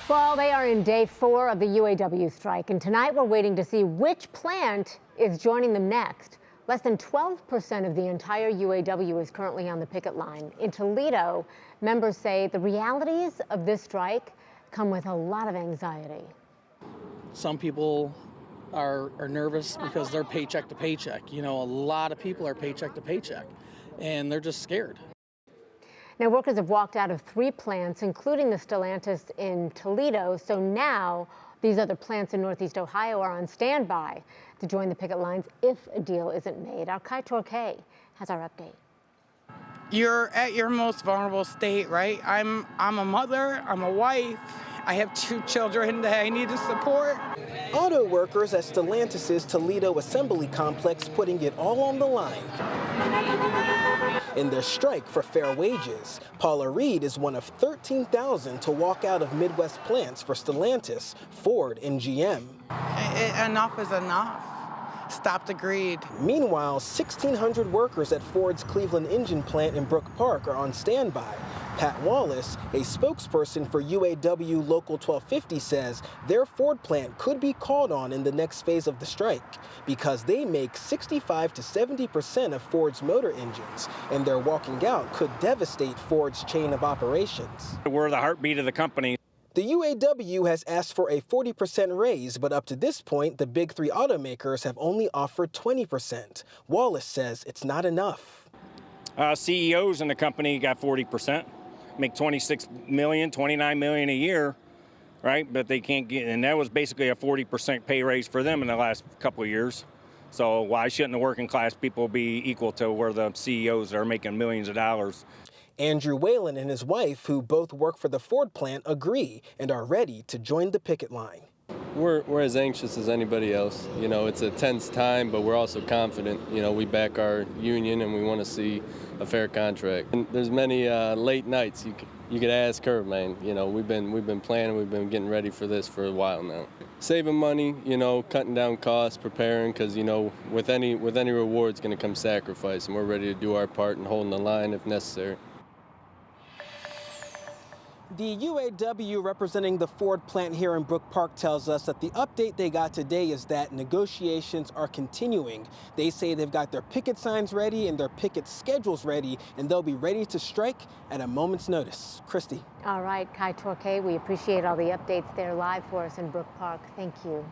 Well, they are in day 4 of the UAW strike, and tonight we're waiting to see which plant is joining them next. Less than 12% of the entire UAW is currently on the picket line. In Toledo, members say the realities of this strike come with a lot of anxiety. Some people are nervous because they're paycheck to paycheck. You know, a lot of people are paycheck to paycheck, and they're just scared. Now, workers have walked out of 3 plants, including the Stellantis in Toledo. So now these other plants in Northeast Ohio are on standby to join the picket lines if a deal isn't made. Our Kai Torquay has our update. You're at your most vulnerable state, right? I'm a mother, I'm a wife, I have 2 children that I need to support. Auto workers at Stellantis' Toledo Assembly Complex putting it all on the line in their strike for fair wages. Paula Reed is one of 13,000 to walk out of Midwest plants for Stellantis, Ford, and GM. Enough is enough. Stop the greed. Meanwhile, 1,600 workers at Ford's Cleveland engine plant in Brook Park are on standby. Pat Wallace, a spokesperson for UAW Local 1250, says their Ford plant could be called on in the next phase of the strike because they make 65 to 70% of Ford's motor engines, and their walking out could devastate Ford's chain of operations. We're the heartbeat of the company. The UAW has asked for a 40% raise, but up to this point, the big 3 automakers have only offered 20%. Wallace says it's not enough. CEOs in the company got 40%, make 26 million, 29 million a year, right? But they can't get, and that was basically a 40% pay raise for them in the last couple of years. So why shouldn't the working class people be equal to where the CEOs are making millions of dollars? Andrew Whalen and his wife, who both work for the Ford plant, agree and are ready to join the picket line. We're as anxious as anybody else. You know, it's a tense time, but we're also confident. You know, we back our union and we want to see a fair contract. And there's many late nights. You could ask her, man. You know, we've been planning, we've been getting ready for this for a while now. Saving money, you know, cutting down costs, preparing, because you know, with any reward's going to come sacrifice, and we're ready to do our part and holding the line if necessary. The UAW representing the Ford plant here in Brook Park tells us that the update they got today is that negotiations are continuing. They say they've got their picket signs ready and their picket schedules ready, and they'll be ready to strike at a moment's notice. Christy. All right, Kai Torquay, we appreciate all the updates there live for us in Brook Park. Thank you.